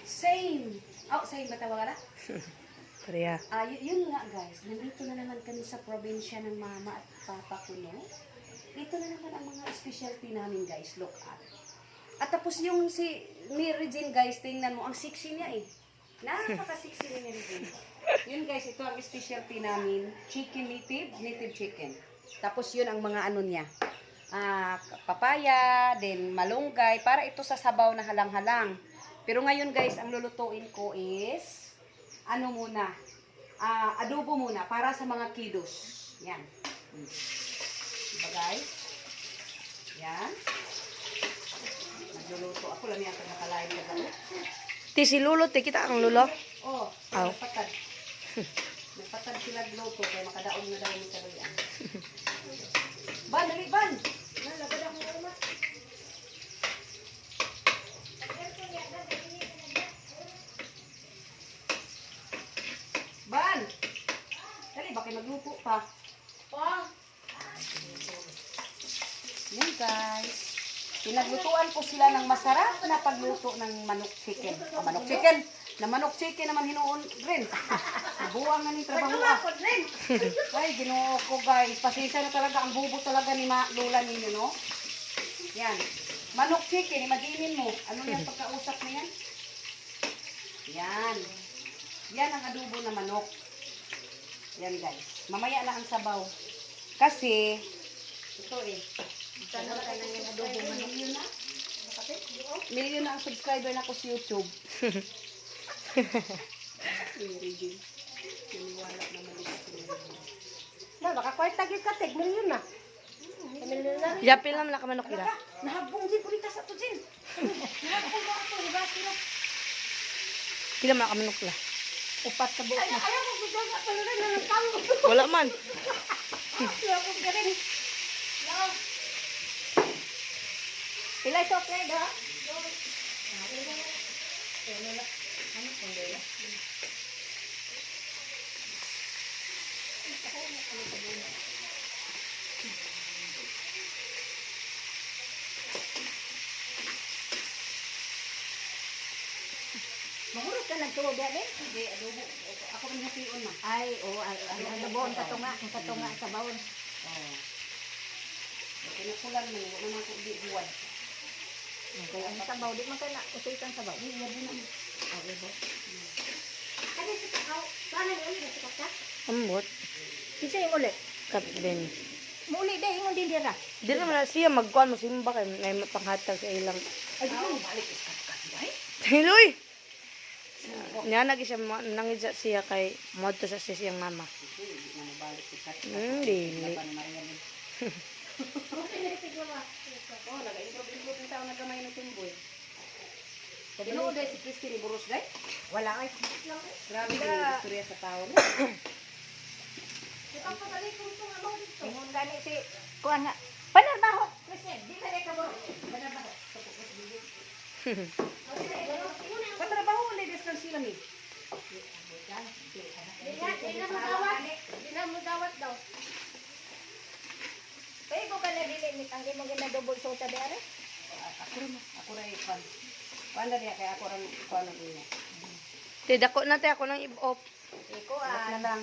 Same. Oh, same ba tawag na? Pareha. Yun nga guys, nandito na naman kami sa probinsya ng mama at papa ko, no? Ito na naman ang mga specialty namin guys, look at. At tapos yung si Mary Jane guys, tingnan mo, ang sexy niya eh. Napaka-sexy ni Mary Jane. Yun guys, ito ang specialty namin, chicken native chicken. Tapos yun ang mga ano niya, papaya, then malunggay, para ito sa sabaw na halang-halang. Pero ngayon guys, ang lulutuin ko is, ano muna, adobo muna, para sa mga kiddos. Yan. Diba guys? Yan. Nagluluto. Ako lang yan, kung nakalain ka ba? Ti si Lulo, ti kita ang Lulo. Oo, Aw. nagpatad. Nagpatad sila gluto, kaya makadaon na daw yung kaluyan. Ban, dali, ban! Nalagad ako nga naman. Ban! Dali, bakit magluto pa? Yan guys. Pinaglutuan ko sila ng masarap na pagluto ng manok chicken. Manok chicken! Na manok chicken naman hinuon rin. Buwang na ni trabaho. Ay, ginoo ko guys. Pasensya na talaga. Ang bubo talaga ni Lola ninyo, no? Yan. Manok chicken. Imaginin mo. Ano yan pagkausap na yan? Yan. Yan ang adobo na manok. Yan guys. Mamaya na ang sabaw. Kasi, ito eh. Sana ka na yung adobo manok. Million na ang subscriber na ko sa YouTube. Naniwala naman ito sa million. Baka kwarta gyud ka tig milyon na. Milyon na. Yapil naman na kamanok ila. Nahabong din pulita sa to din. Nahabong ba ito? Hugas sila. Pila man na kamanok ila. Upat ka buok na. Ayaw ko gusto nga pala rin na nagpamo. Wala man. Ayaw ko ka rin. Pila ito play da. Mahurot ka nagtuwa ba rin? Hindi, adobo. Ako rin hatiyon ma. Ay, adoboon sa tunga sa bawon. Oo. Pinakulan mo, wala naman ko di huwad. Kaya ang sabaw di man kana usitan sabaw. Hindi, yabi na mo. Ay, ibo. Ano sa tao? Paano ni uli sa kapta? Ambot. Kisa yung uli. Kap din. Muli day ingon din dira. Di naman na siya magkuhan mo simba kay may panghatag sa ilang. Ay, di mo balik iskat ka siya. Hiloy. Nya nagi siya nangidsa siya kay modto sa siyang mama. Hindi na mabalik iskat ka. Dili. Laban Maria mo. Oo, nag-improve ng tao na gamay ng tumboy. Tinuod dahil si Christine Burros, guys. Wala ay. Grabe din yung istorya sa tao. Ito pa balik kung ito nga dito. Ingon gani si kuan nga. Panarbaho. Present, di na ka mo. Panarbaho. Patrabaho mo ladies kan sila ni. Di na mo dawat daw. Kaya ko ka na dili ni tanggi mo gina double sota di are. Ako rin pan. Panda niya kaya ako rin kuan niya. Ti dako na te ako nang i-off. Iko Na lang.